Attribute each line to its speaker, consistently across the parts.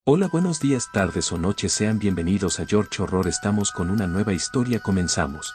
Speaker 1: Hola, buenos días, tardes o noches, sean bienvenidos a George Horror. Estamos con una nueva historia, comenzamos.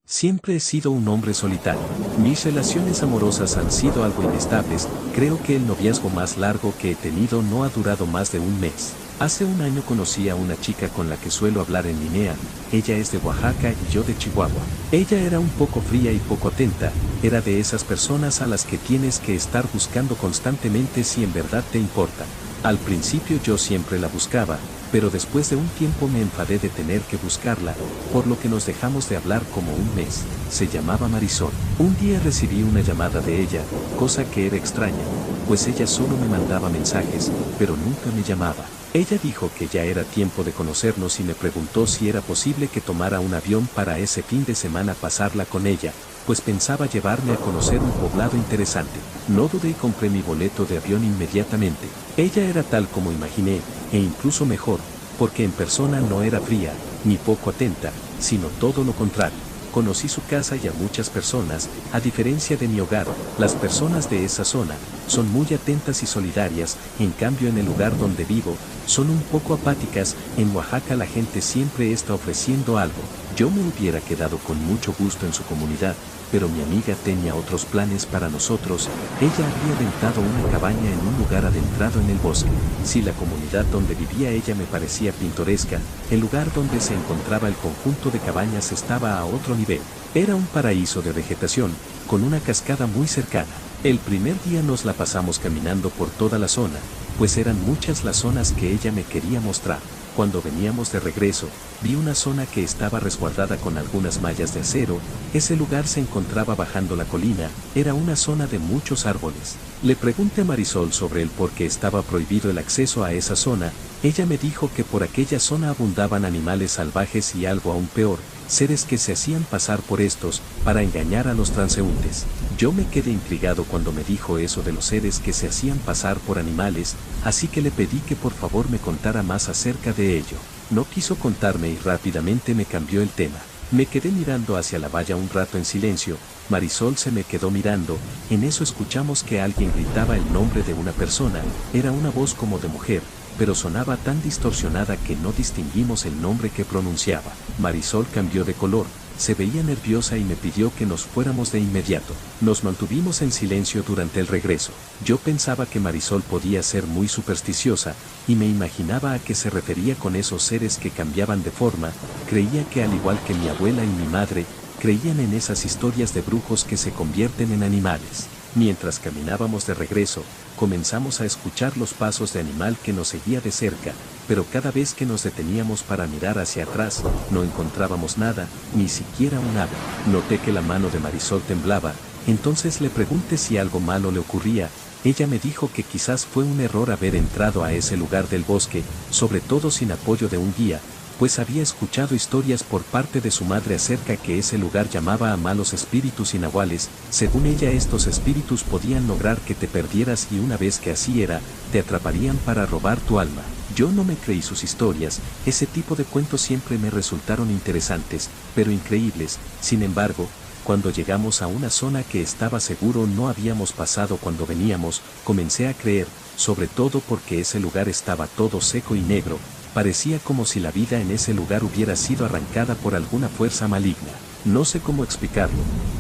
Speaker 1: Siempre he sido un hombre solitario. Mis relaciones amorosas han sido algo inestables. Creo que el noviazgo más largo que he tenido no ha durado más de un mes. Hace un año conocí a una chica con la que suelo hablar en línea. Ella es de Oaxaca y yo de Chihuahua. Ella era un poco fría y poco atenta. Era de esas personas a las que tienes que estar buscando constantemente si en verdad te importa. Al principio yo siempre la buscaba, pero después de un tiempo me enfadé de tener que buscarla, por lo que nos dejamos de hablar como un mes. Se llamaba Marisol. Un día recibí una llamada de ella, cosa que era extraña, pues ella solo me mandaba mensajes, pero nunca me llamaba. Ella dijo que ya era tiempo de conocernos y me preguntó si era posible que tomara un avión para ese fin de semana pasarla con ella, pues pensaba llevarme a conocer un poblado interesante. No dudé y compré mi boleto de avión inmediatamente. Ella era tal como imaginé, e incluso mejor, porque en persona no era fría, ni poco atenta, sino todo lo contrario. Conocí su casa y a muchas personas. A diferencia de mi hogar, las personas de esa zona son muy atentas y solidarias. En cambio, en el lugar donde vivo, son un poco apáticas. En Oaxaca la gente siempre está ofreciendo algo. Yo me hubiera quedado con mucho gusto en su comunidad, pero mi amiga tenía otros planes para nosotros. Ella había rentado una cabaña en un lugar adentrado en el bosque. Si la comunidad donde vivía ella me parecía pintoresca, el lugar donde se encontraba el conjunto de cabañas estaba a otro nivel. Era un paraíso de vegetación, con una cascada muy cercana. El primer día nos la pasamos caminando por toda la zona, pues eran muchas las zonas que ella me quería mostrar. Cuando veníamos de regreso, vi una zona que estaba resguardada con algunas mallas de acero. Ese lugar se encontraba bajando la colina, era una zona de muchos árboles. Le pregunté a Marisol sobre el por qué estaba prohibido el acceso a esa zona. Ella me dijo que por aquella zona abundaban animales salvajes y algo aún peor, seres que se hacían pasar por estos para engañar a los transeúntes. Yo me quedé intrigado cuando me dijo eso de los seres que se hacían pasar por animales, así que le pedí que por favor me contara más acerca de ello. No quiso contarme y rápidamente me cambió el tema. Me quedé mirando hacia la valla un rato en silencio. Marisol se me quedó mirando. En eso escuchamos que alguien gritaba el nombre de una persona. Era una voz como de mujer, pero sonaba tan distorsionada que no distinguimos el nombre que pronunciaba. Marisol cambió de color, se veía nerviosa y me pidió que nos fuéramos de inmediato. Nos mantuvimos en silencio durante el regreso. Yo pensaba que Marisol podía ser muy supersticiosa, y me imaginaba a qué se refería con esos seres que cambiaban de forma. Creía que al igual que mi abuela y mi madre, creían en esas historias de brujos que se convierten en animales. Mientras caminábamos de regreso, comenzamos a escuchar los pasos de animal que nos seguía de cerca, pero cada vez que nos deteníamos para mirar hacia atrás, no encontrábamos nada, ni siquiera un ave. Noté que la mano de Marisol temblaba, entonces le pregunté si algo malo le ocurría. Ella me dijo que quizás fue un error haber entrado a ese lugar del bosque, sobre todo sin apoyo de un guía, pues había escuchado historias por parte de su madre acerca que ese lugar llamaba a malos espíritus y nahuales. Según ella, estos espíritus podían lograr que te perdieras y una vez que así era, te atraparían para robar tu alma. Yo no me creí sus historias. Ese tipo de cuentos siempre me resultaron interesantes, pero increíbles. Sin embargo, cuando llegamos a una zona que estaba seguro no habíamos pasado cuando veníamos, comencé a creer, sobre todo porque ese lugar estaba todo seco y negro. Parecía como si la vida en ese lugar hubiera sido arrancada por alguna fuerza maligna. No sé cómo explicarlo,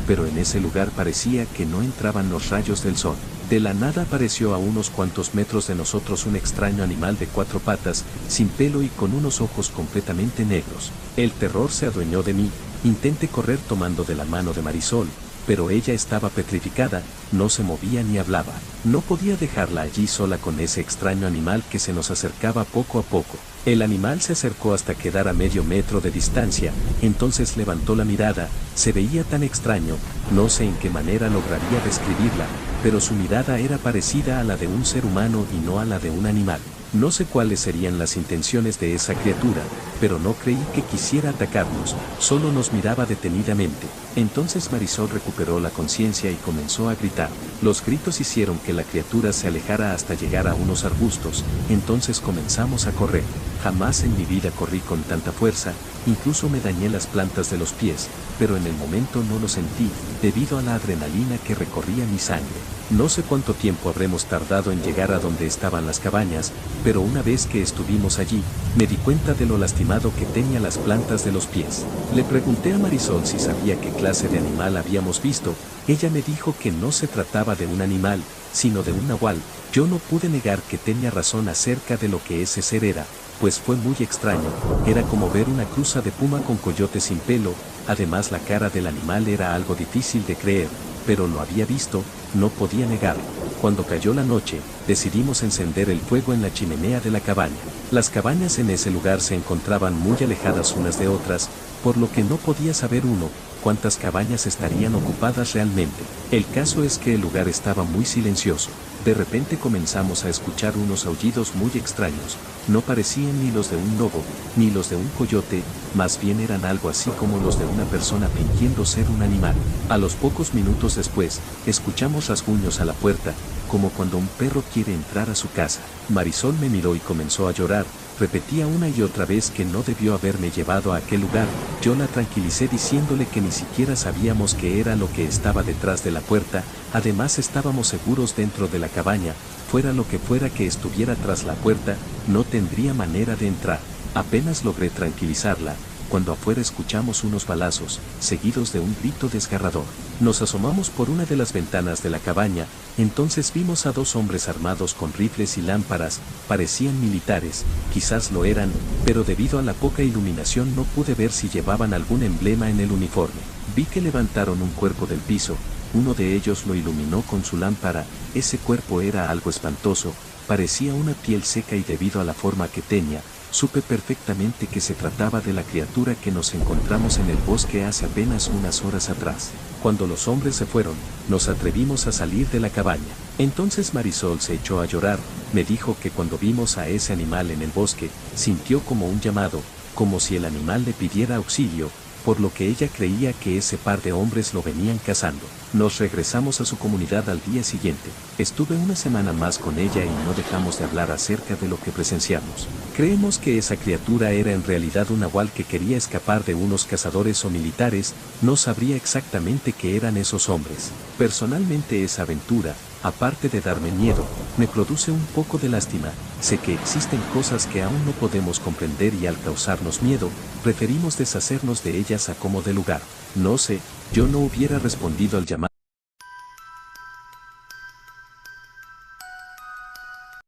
Speaker 1: pero en ese lugar parecía que no entraban los rayos del sol. De la nada apareció a unos cuantos metros de nosotros un extraño animal de 4 patas, sin pelo y con unos ojos completamente negros. El terror se adueñó de mí. Intenté correr tomando de la mano de Marisol, pero ella estaba petrificada, no se movía ni hablaba. No podía dejarla allí sola con ese extraño animal que se nos acercaba poco a poco. El animal se acercó hasta quedar a medio metro de distancia, entonces levantó la mirada. Se veía tan extraño, no sé en qué manera lograría describirla, pero su mirada era parecida a la de un ser humano y no a la de un animal. No sé cuáles serían las intenciones de esa criatura, pero no creí que quisiera atacarnos, solo nos miraba detenidamente. Entonces Marisol recuperó la conciencia y comenzó a gritar. Los gritos hicieron que la criatura se alejara hasta llegar a unos arbustos, entonces comenzamos a correr. Jamás en mi vida corrí con tanta fuerza, incluso me dañé las plantas de los pies, pero en el momento no lo sentí, debido a la adrenalina que recorría mi sangre. No sé cuánto tiempo habremos tardado en llegar a donde estaban las cabañas, pero una vez que estuvimos allí, me di cuenta de lo lastimado que tenía las plantas de los pies. Le pregunté a Marisol si sabía qué clase de animal habíamos visto. Ella me dijo que no se trataba de un animal, sino de un nahual. Yo no pude negar que tenía razón acerca de lo que ese ser era, pues fue muy extraño. Era como ver una cruza de puma con coyote sin pelo. Además, la cara del animal era algo difícil de creer, pero lo había visto, no podía negarlo. Cuando cayó la noche, decidimos encender el fuego en la chimenea de la cabaña. Las cabañas en ese lugar se encontraban muy alejadas unas de otras, por lo que no podía saber uno cuántas cabañas estarían ocupadas realmente. El caso es que el lugar estaba muy silencioso. De repente comenzamos a escuchar unos aullidos muy extraños. No parecían ni los de un lobo, ni los de un coyote, más bien eran algo así como los de una persona fingiendo ser un animal. A los pocos minutos después, escuchamos rasguños a la puerta, como cuando un perro quiere entrar a su casa. Marisol me miró y comenzó a llorar. Repetía una y otra vez que no debió haberme llevado a aquel lugar. Yo la tranquilicé diciéndole que ni siquiera sabíamos qué era lo que estaba detrás de la puerta. Además, estábamos seguros dentro de la cabaña. Fuera lo que fuera que estuviera tras la puerta, no tendría manera de entrar. Apenas logré tranquilizarla, cuando afuera escuchamos unos balazos, seguidos de un grito desgarrador. Nos asomamos por una de las ventanas de la cabaña. Entonces vimos a dos hombres armados con rifles y lámparas. Parecían militares, quizás lo eran, pero debido a la poca iluminación no pude ver si llevaban algún emblema en el uniforme. Vi que levantaron un cuerpo del piso. Uno de ellos lo iluminó con su lámpara. Ese cuerpo era algo espantoso, parecía una piel seca y debido a la forma que tenía, supe perfectamente que se trataba de la criatura que nos encontramos en el bosque hace apenas unas horas atrás. Cuando los hombres se fueron, nos atrevimos a salir de la cabaña. Entonces Marisol se echó a llorar. Me dijo que cuando vimos a ese animal en el bosque, sintió como un llamado, como si el animal le pidiera auxilio, por lo que ella creía que ese par de hombres lo venían cazando. Nos regresamos a su comunidad al día siguiente. Estuve una semana más con ella y no dejamos de hablar acerca de lo que presenciamos. Creemos que esa criatura era en realidad un nahual que quería escapar de unos cazadores o militares. No sabría exactamente qué eran esos hombres. Personalmente esa aventura, aparte de darme miedo, me produce un poco de lástima. Sé que existen cosas que aún no podemos comprender y al causarnos miedo, preferimos deshacernos de ellas a como de lugar. No sé, yo no hubiera respondido al llamado.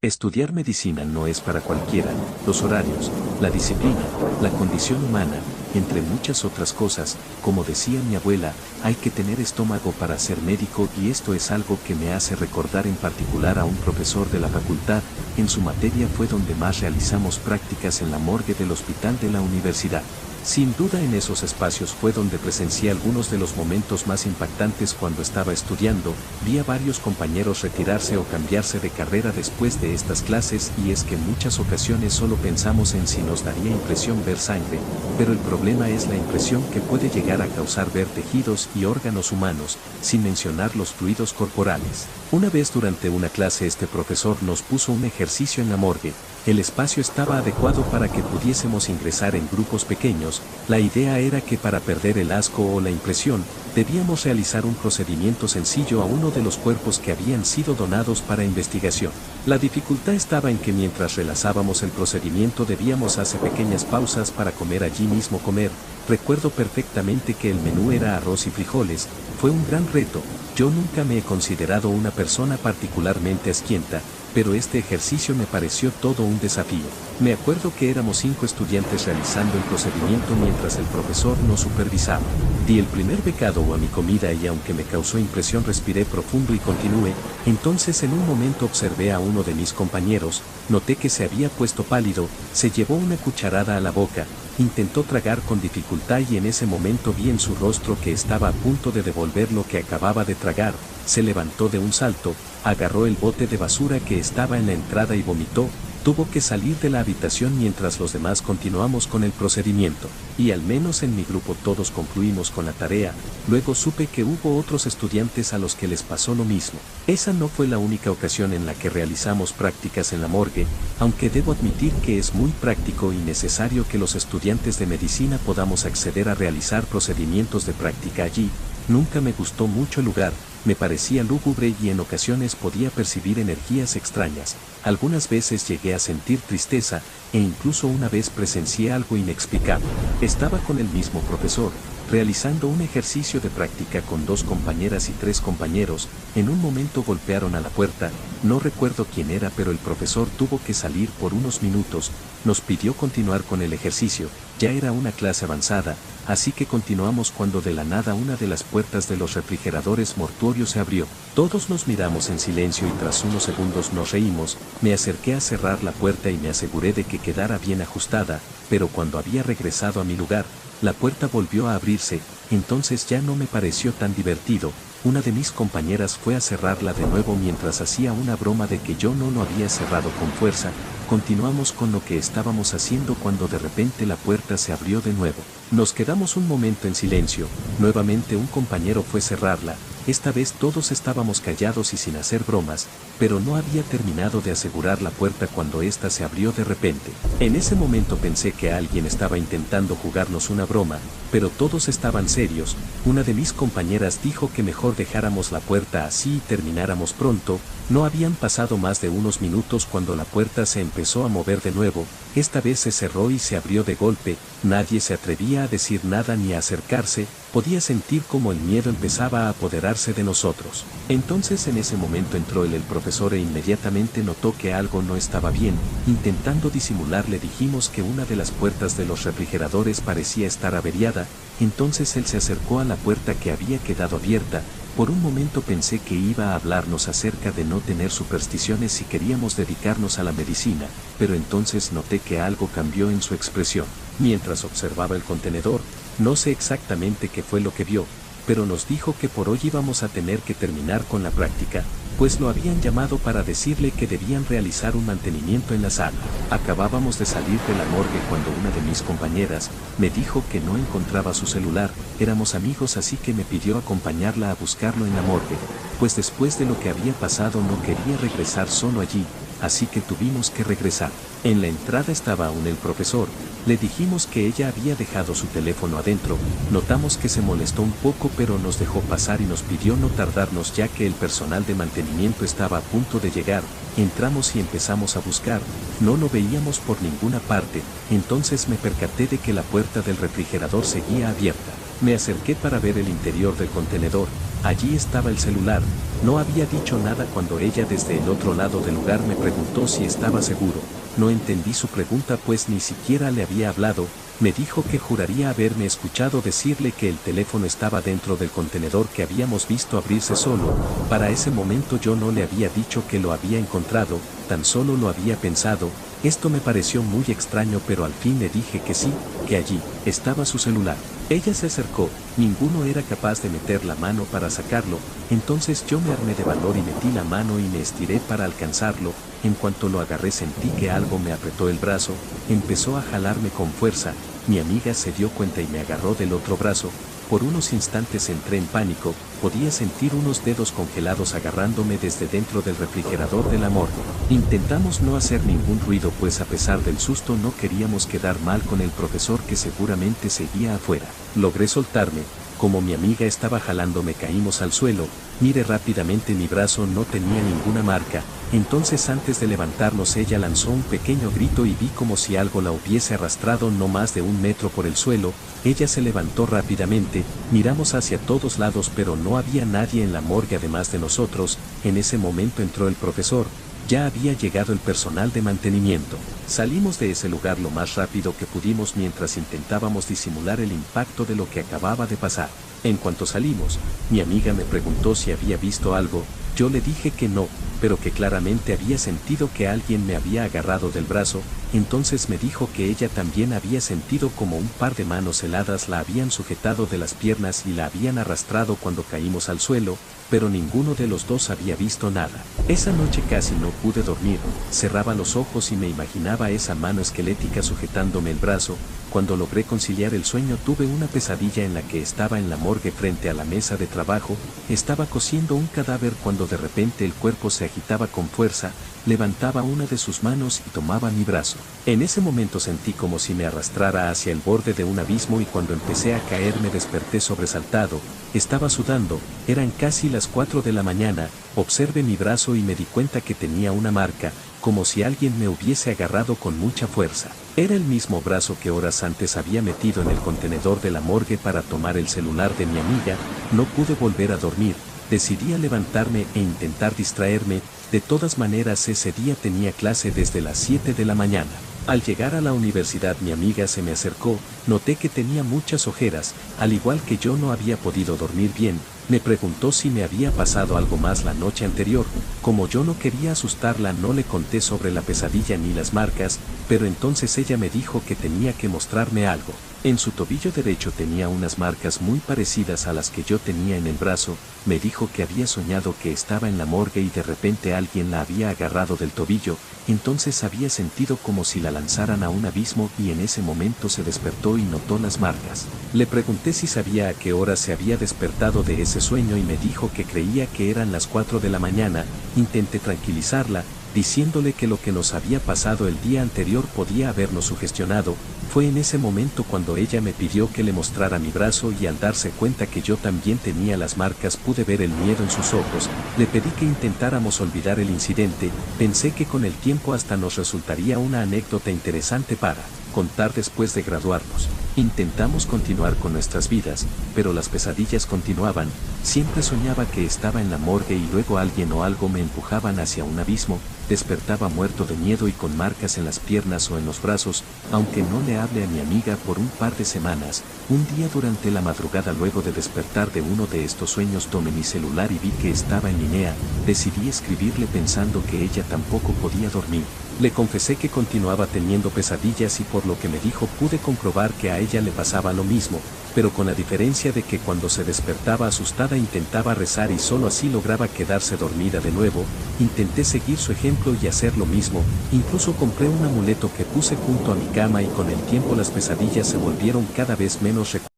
Speaker 1: Estudiar medicina no es para cualquiera. Los horarios, la disciplina, la condición humana, entre muchas otras cosas, como decía mi abuela, hay que tener estómago para ser médico y esto es algo que me hace recordar en particular a un profesor de la facultad. En su materia fue donde más realizamos prácticas en la morgue del hospital de la universidad. Sin duda en esos espacios fue donde presencié algunos de los momentos más impactantes cuando estaba estudiando. Vi a varios compañeros retirarse o cambiarse de carrera después de estas clases y es que en muchas ocasiones solo pensamos en si nos daría impresión ver sangre, pero el problema es la impresión que puede llegar a causar ver tejidos y órganos humanos, sin mencionar los fluidos corporales. Una vez durante una clase este profesor nos puso un ejercicio en la morgue. El espacio estaba adecuado para que pudiésemos ingresar en grupos pequeños. La idea era que para perder el asco o la impresión, debíamos realizar un procedimiento sencillo a uno de los cuerpos que habían sido donados para investigación. La dificultad estaba en que mientras realizábamos el procedimiento debíamos hacer pequeñas pausas para comer allí mismo comer. Recuerdo perfectamente que el menú era arroz y frijoles. Fue un gran reto. Yo nunca me he considerado una persona particularmente asquienta, pero este ejercicio me pareció todo un desafío. Me acuerdo que éramos 5 estudiantes realizando el procedimiento mientras el profesor nos supervisaba. Di el primer bocado a mi comida y aunque me causó impresión respiré profundo y continué. Entonces en un momento observé a uno de mis compañeros, noté que se había puesto pálido, se llevó una cucharada a la boca, intentó tragar con dificultad y en ese momento vi en su rostro que estaba a punto de devolver lo que acababa de tragar. Se levantó de un salto, agarró el bote de basura que estaba en la entrada y vomitó. Tuvo que salir de la habitación mientras los demás continuamos con el procedimiento, y al menos en mi grupo todos concluimos con la tarea. Luego supe que hubo otros estudiantes a los que les pasó lo mismo. Esa no fue la única ocasión en la que realizamos prácticas en la morgue, aunque debo admitir que es muy práctico y necesario que los estudiantes de medicina podamos acceder a realizar procedimientos de práctica allí. Nunca me gustó mucho el lugar, me parecía lúgubre y en ocasiones podía percibir energías extrañas. Algunas veces llegué a sentir tristeza e incluso una vez presencié algo inexplicable. Estaba con el mismo profesor, realizando un ejercicio de práctica con 2 compañeras y 3 compañeros. En un momento golpearon a la puerta, no recuerdo quién era, pero el profesor tuvo que salir por unos minutos. Nos pidió continuar con el ejercicio, ya era una clase avanzada, así que continuamos cuando de la nada una de las puertas de los refrigeradores mortuorios se abrió. Todos nos miramos en silencio y tras unos segundos nos reímos. Me acerqué a cerrar la puerta y me aseguré de que quedara bien ajustada, pero cuando había regresado a mi lugar, la puerta volvió a abrirse. Entonces ya no me pareció tan divertido. Una de mis compañeras fue a cerrarla de nuevo mientras hacía una broma de que yo no lo había cerrado con fuerza. Continuamos con lo que estábamos haciendo cuando de repente la puerta se abrió de nuevo. Nos quedamos un momento en silencio. Nuevamente un compañero fue a cerrarla. Esta vez todos estábamos callados y sin hacer bromas, pero no había terminado de asegurar la puerta cuando ésta se abrió de repente. En ese momento pensé que alguien estaba intentando jugarnos una broma, pero todos estaban serios. Una de mis compañeras dijo que mejor dejáramos la puerta así y termináramos pronto. No habían pasado más de unos minutos cuando la puerta se empezó a mover de nuevo. Esta vez se cerró y se abrió de golpe. Nadie se atrevía a decir nada ni a acercarse. Podía sentir como el miedo empezaba a apoderarse de nosotros. Entonces en ese momento entró el profesor e inmediatamente notó que algo no estaba bien. Intentando disimular le dijimos que una de las puertas de los refrigeradores parecía estar averiada. Entonces él se acercó a la puerta que había quedado abierta. Por un momento pensé que iba a hablarnos acerca de no tener supersticiones si queríamos dedicarnos a la medicina, pero entonces noté que algo cambió en su expresión. Mientras observaba el contenedor, no sé exactamente qué fue lo que vio, pero nos dijo que por hoy íbamos a tener que terminar con la práctica, pues lo habían llamado para decirle que debían realizar un mantenimiento en la sala. Acabábamos de salir de la morgue cuando una de mis compañeras me dijo que no encontraba su celular. Éramos amigos, así que me pidió acompañarla a buscarlo en la morgue, pues después de lo que había pasado no quería regresar solo allí, así que tuvimos que regresar. En la entrada estaba aún el profesor. Le dijimos que ella había dejado su teléfono adentro. Notamos que se molestó un poco, pero nos dejó pasar y nos pidió no tardarnos ya que el personal de mantenimiento estaba a punto de llegar. Entramos y empezamos a buscar. No lo veíamos por ninguna parte. Entonces me percaté de que la puerta del refrigerador seguía abierta. Me acerqué para ver el interior del contenedor. Allí estaba el celular. No había dicho nada cuando ella desde el otro lado del lugar me preguntó si estaba seguro. No entendí su pregunta, pues ni siquiera le había hablado. Me dijo que juraría haberme escuchado decirle que el teléfono estaba dentro del contenedor que habíamos visto abrirse solo. Para ese momento yo no le había dicho que lo había encontrado, tan solo lo había pensado. Esto me pareció muy extraño, pero al fin le dije que sí, que allí estaba su celular. Ella se acercó, ninguno era capaz de meter la mano para sacarlo. Entonces yo me armé de valor y metí la mano y me estiré para alcanzarlo. En cuanto lo agarré sentí que algo me apretó el brazo, empezó a jalarme con fuerza. Mi amiga se dio cuenta y me agarró del otro brazo. Por unos instantes entré en pánico, podía sentir unos dedos congelados agarrándome desde dentro del refrigerador de la morgue. Intentamos no hacer ningún ruido, pues a pesar del susto no queríamos quedar mal con el profesor que seguramente seguía afuera. Logré soltarme. Como mi amiga estaba jalándome caímos al suelo. Miré rápidamente mi brazo, no tenía ninguna marca. Entonces antes de levantarnos ella lanzó un pequeño grito y vi como si algo la hubiese arrastrado no más de 1 metro por el suelo. Ella se levantó rápidamente, miramos hacia todos lados pero no había nadie en la morgue además de nosotros. En ese momento entró el profesor. Ya había llegado el personal de mantenimiento. Salimos de ese lugar lo más rápido que pudimos mientras intentábamos disimular el impacto de lo que acababa de pasar. En cuanto salimos, mi amiga me preguntó si había visto algo. Yo le dije que no, pero que claramente había sentido que alguien me había agarrado del brazo. Entonces me dijo que ella también había sentido como un par de manos heladas la habían sujetado de las piernas y la habían arrastrado cuando caímos al suelo, pero ninguno de los dos había visto nada. Esa noche casi no pude dormir, cerraba los ojos y me imaginaba esa mano esquelética sujetándome el brazo. Cuando logré conciliar el sueño tuve una pesadilla en la que estaba en la morgue frente a la mesa de trabajo, estaba cosiendo un cadáver cuando de repente el cuerpo se agitaba con fuerza, levantaba una de sus manos y tomaba mi brazo. En ese momento sentí como si me arrastrara hacia el borde de un abismo y cuando empecé a caer me desperté sobresaltado, estaba sudando, eran casi las 4 de la mañana, observé mi brazo y me di cuenta que tenía una marca, como si alguien me hubiese agarrado con mucha fuerza. Era el mismo brazo que horas antes había metido en el contenedor de la morgue para tomar el celular de mi amiga. No pude volver a dormir, decidí a levantarme e intentar distraerme. De todas maneras ese día tenía clase desde las 7 de la mañana. Al llegar a la universidad mi amiga se me acercó, noté que tenía muchas ojeras, al igual que yo no había podido dormir bien, me preguntó si me había pasado algo más la noche anterior. Como yo no quería asustarla no le conté sobre la pesadilla ni las marcas, pero entonces ella me dijo que tenía que mostrarme algo. En su tobillo derecho tenía unas marcas muy parecidas a las que yo tenía en el brazo, me dijo que había soñado que estaba en la morgue y de repente alguien la había agarrado del tobillo, entonces había sentido como si la lanzaran a un abismo y en ese momento se despertó y notó las marcas. Le pregunté si sabía a qué hora se había despertado de ese sueño y me dijo que creía que eran las 4 de la mañana, intenté tranquilizarla, diciéndole que lo que nos había pasado el día anterior podía habernos sugestionado. Fue en ese momento cuando ella me pidió que le mostrara mi brazo y al darse cuenta que yo también tenía las marcas pude ver el miedo en sus ojos. Le pedí que intentáramos olvidar el incidente, pensé que con el tiempo hasta nos resultaría una anécdota interesante para contar después de graduarnos. Intentamos continuar con nuestras vidas, pero las pesadillas continuaban, siempre soñaba que estaba en la morgue y luego alguien o algo me empujaban hacia un abismo, despertaba muerto de miedo y con marcas en las piernas o en los brazos, aunque no le hablé a mi amiga por un par de semanas. Un día durante la madrugada luego de despertar de uno de estos sueños tomé mi celular y vi que estaba en línea, decidí escribirle pensando que ella tampoco podía dormir. Le confesé que continuaba teniendo pesadillas y por lo que me dijo pude comprobar que a ella le pasaba lo mismo, pero con la diferencia de que cuando se despertaba asustada intentaba rezar y solo así lograba quedarse dormida de nuevo. Intenté seguir su ejemplo y hacer lo mismo, incluso compré un amuleto que puse junto a mi cama y con el tiempo las pesadillas se volvieron cada vez menos recurrentes.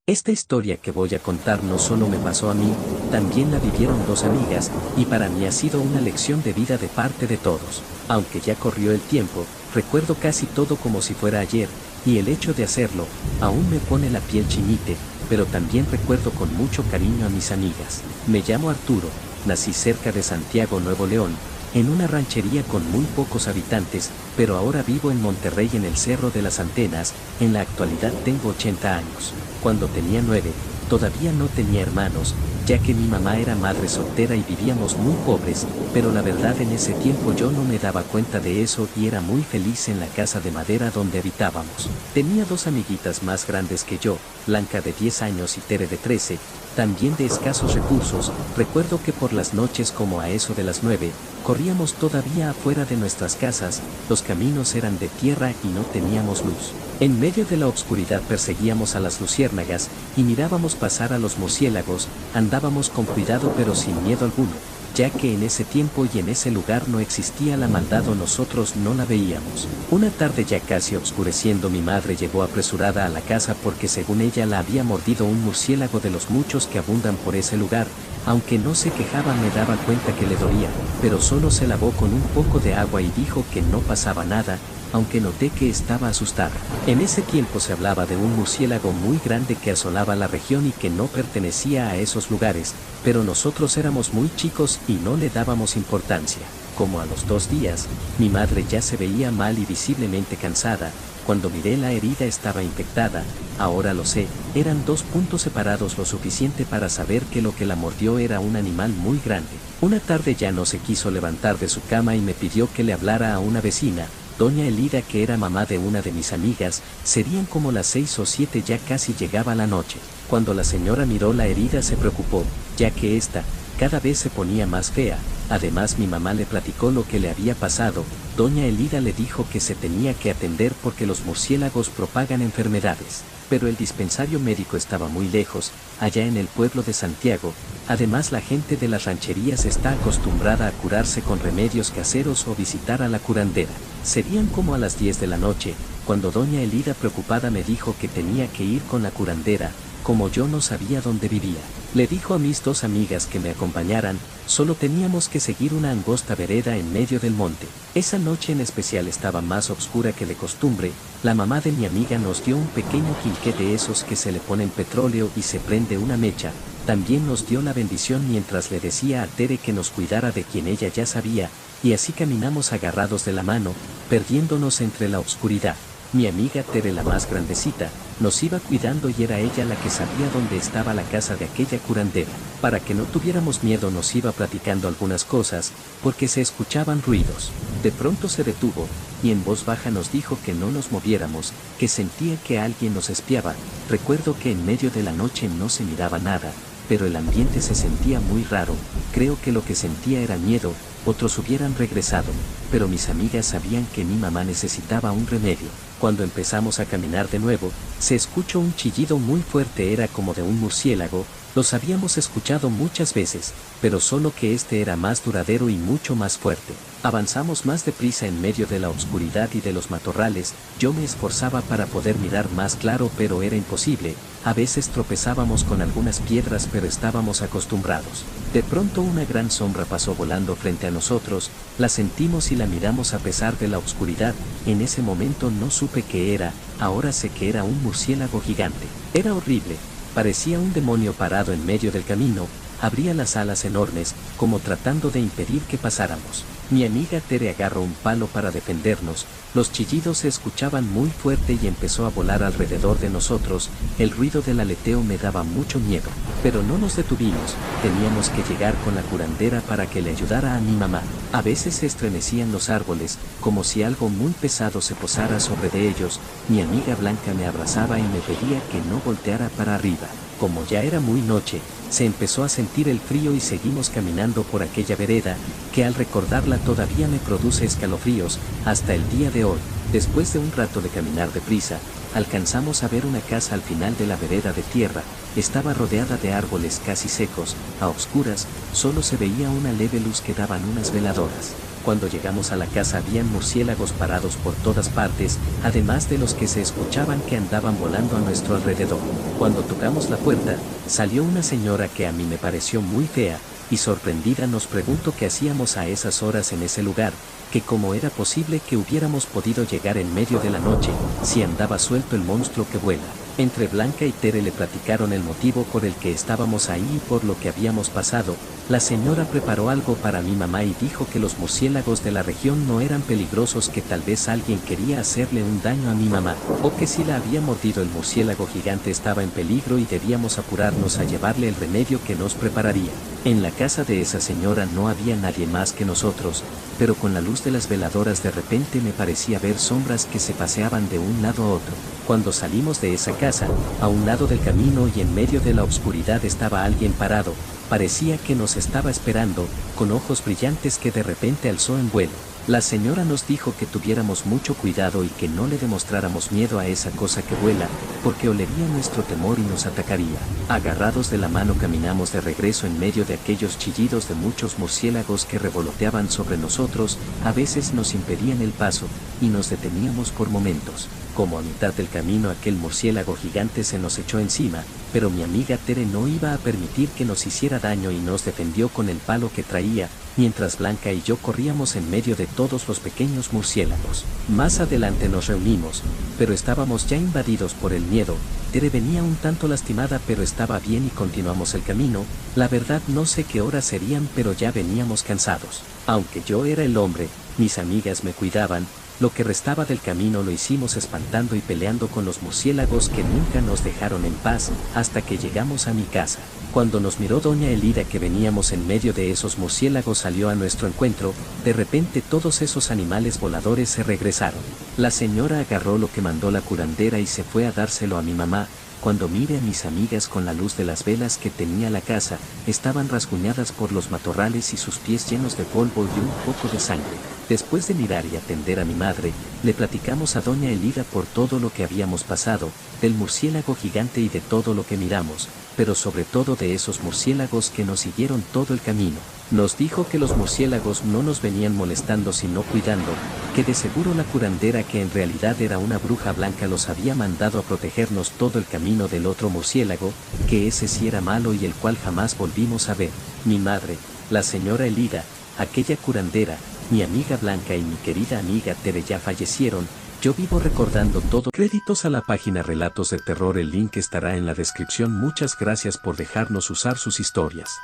Speaker 1: Esta historia que voy a contar no solo me pasó a mí, también la vivieron dos amigas, y para mí ha sido una lección de vida de parte de todos. Aunque ya corrió el tiempo, recuerdo casi todo como si fuera ayer, y el hecho de hacerlo, aún me pone la piel chinite, pero también recuerdo con mucho cariño a mis amigas. Me llamo Arturo, nací cerca de Santiago, Nuevo León, en una ranchería con muy pocos habitantes, pero ahora vivo en Monterrey en el Cerro de las Antenas. En la actualidad tengo 80 años. Cuando tenía 9, todavía no tenía hermanos, ya que mi mamá era madre soltera y vivíamos muy pobres, pero la verdad en ese tiempo yo no me daba cuenta de eso y era muy feliz en la casa de madera donde habitábamos. Tenía dos amiguitas más grandes que yo, Blanca de 10 años y Tere de 13, también de escasos recursos. Recuerdo que por las noches como a eso de las 9, corríamos todavía afuera de nuestras casas, los caminos eran de tierra y no teníamos luz. En medio de la oscuridad perseguíamos a las luciérnagas y mirábamos pasar a los murciélagos, andábamos con cuidado pero sin miedo alguno, ya que en ese tiempo y en ese lugar no existía la maldad o nosotros no la veíamos. Una tarde ya casi oscureciendo mi madre llegó apresurada a la casa porque según ella la había mordido un murciélago de los muchos que abundan por ese lugar. Aunque no se quejaba me daba cuenta que le dolía, pero solo se lavó con un poco de agua y dijo que no pasaba nada, aunque noté que estaba asustada. En ese tiempo se hablaba de un murciélago muy grande que asolaba la región y que no pertenecía a esos lugares, pero nosotros éramos muy chicos y no le dábamos importancia. Como a los 2 días, mi madre ya se veía mal y visiblemente cansada. Cuando miré la herida estaba infectada, ahora lo sé, eran 2 puntos separados lo suficiente para saber que lo que la mordió era un animal muy grande. Una tarde ya no se quiso levantar de su cama y me pidió que le hablara a una vecina, doña Elida, que era mamá de una de mis amigas. Serían como las 6 o 7, ya casi llegaba la noche. Cuando la señora miró la herida se preocupó, ya que esta cada vez se ponía más fea. Además mi mamá le platicó lo que le había pasado. Doña Elida le dijo que se tenía que atender porque los murciélagos propagan enfermedades. Pero el dispensario médico estaba muy lejos, allá en el pueblo de Santiago. Además la gente de las rancherías está acostumbrada a curarse con remedios caseros o visitar a la curandera. Serían como a las 10 de la noche, cuando doña Elida preocupada me dijo que tenía que ir con la curandera. como yo no sabía dónde vivía. Le dijo a mis dos amigas que me acompañaran, solo teníamos que seguir una angosta vereda en medio del monte. Esa noche en especial estaba más oscura que de costumbre. La mamá de mi amiga nos dio un pequeño quinqué de esos que se le ponen petróleo y se prende una mecha. También nos dio la bendición mientras le decía a Tere que nos cuidara de quien ella ya sabía, y así caminamos agarrados de la mano, perdiéndonos entre la oscuridad. Mi amiga Tere, la más grandecita, nos iba cuidando y era ella la que sabía dónde estaba la casa de aquella curandera. Para que no tuviéramos miedo nos iba platicando algunas cosas, porque se escuchaban ruidos. De pronto se detuvo, y en voz baja nos dijo que no nos moviéramos, que sentía que alguien nos espiaba. Recuerdo que en medio de la noche no se miraba nada, pero el ambiente se sentía muy raro. Creo que lo que sentía era miedo. Otros hubieran regresado, pero mis amigas sabían que mi mamá necesitaba un remedio. Cuando empezamos a caminar de nuevo, se escuchó un chillido muy fuerte, era como de un murciélago. Los habíamos escuchado muchas veces, pero solo que este era más duradero y mucho más fuerte. Avanzamos más deprisa en medio de la oscuridad y de los matorrales. Yo me esforzaba para poder mirar más claro, pero era imposible. A veces tropezábamos con algunas piedras, pero estábamos acostumbrados. De pronto una gran sombra pasó volando frente a nosotros. La sentimos y la miramos a pesar de la oscuridad. En ese momento no supe qué era, ahora sé que era un murciélago gigante. Era horrible. Parecía un demonio parado en medio del camino, abría las alas enormes, como tratando de impedir que pasáramos. Mi amiga Tere agarró un palo para defendernos, los chillidos se escuchaban muy fuerte y empezó a volar alrededor de nosotros. El ruido del aleteo me daba mucho miedo, pero no nos detuvimos, teníamos que llegar con la curandera para que le ayudara a mi mamá. A veces se estremecían los árboles, como si algo muy pesado se posara sobre de ellos. Mi amiga Blanca me abrazaba y me pedía que no volteara para arriba. Como ya era muy noche, se empezó a sentir el frío y seguimos caminando por aquella vereda, que al recordarla todavía me produce escalofríos, hasta el día de hoy. Después de un rato de caminar deprisa, alcanzamos a ver una casa al final de la vereda de tierra. Estaba rodeada de árboles casi secos, a oscuras, solo se veía una leve luz que daban unas veladoras. Cuando llegamos a la casa habían murciélagos parados por todas partes, además de los que se escuchaban que andaban volando a nuestro alrededor. Cuando tocamos la puerta, salió una señora que a mí me pareció muy fea, y sorprendida nos preguntó qué hacíamos a esas horas en ese lugar, que cómo era posible que hubiéramos podido llegar en medio de la noche, si andaba suelto el monstruo que vuela. Entre Blanca y Tere le platicaron el motivo por el que estábamos ahí y por lo que habíamos pasado. La señora preparó algo para mi mamá y dijo que los murciélagos de la región no eran peligrosos, que tal vez alguien quería hacerle un daño a mi mamá, o que si la había mordido el murciélago gigante estaba en peligro y debíamos apurarnos a llevarle el remedio que nos prepararía. En la casa de esa señora no había nadie más que nosotros, pero con la luz de las veladoras de repente me parecía ver sombras que se paseaban de un lado a otro. Cuando salimos de esa casa, a un lado del camino y en medio de la oscuridad estaba alguien parado. Parecía que nos estaba esperando, con ojos brillantes que de repente alzó en vuelo. La señora nos dijo que tuviéramos mucho cuidado y que no le demostráramos miedo a esa cosa que vuela, porque olería nuestro temor y nos atacaría. Agarrados de la mano caminamos de regreso en medio de aquellos chillidos de muchos murciélagos que revoloteaban sobre nosotros. A veces nos impedían el paso, y nos deteníamos por momentos. Como a mitad del camino aquel murciélago gigante se nos echó encima, pero mi amiga Tere no iba a permitir que nos hiciera daño y nos defendió con el palo que traía, mientras Blanca y yo corríamos en medio de todos los pequeños murciélagos. Más adelante nos reunimos, pero estábamos ya invadidos por el miedo. Tere venía un tanto lastimada, pero estaba bien y continuamos el camino. La verdad no sé qué horas serían, pero ya veníamos cansados. Aunque yo era el hombre, mis amigas me cuidaban. Lo que restaba del camino lo hicimos espantando y peleando con los murciélagos que nunca nos dejaron en paz, hasta que llegamos a mi casa. Cuando nos miró doña Elida que veníamos en medio de esos murciélagos, salió a nuestro encuentro. De repente todos esos animales voladores se regresaron. La señora agarró lo que mandó la curandera y se fue a dárselo a mi mamá. Cuando miré a mis amigas con la luz de las velas que tenía la casa, estaban rasguñadas por los matorrales y sus pies llenos de polvo y un poco de sangre. Después de mirar y atender a mi madre, le platicamos a doña Elida por todo lo que habíamos pasado, del murciélago gigante y de todo lo que miramos, pero sobre todo de esos murciélagos que nos siguieron todo el camino. Nos dijo que los murciélagos no nos venían molestando sino cuidando, que de seguro la curandera, que en realidad era una bruja blanca, los había mandado a protegernos todo el camino del otro murciélago, que ese sí era malo y el cual jamás volvimos a ver. Mi madre, la señora Elida, aquella curandera, mi amiga Blanca y mi querida amiga Tere ya fallecieron. Yo vivo recordando todo. Créditos a la página Relatos de Terror, el link estará en la descripción. Muchas gracias por dejarnos usar sus historias.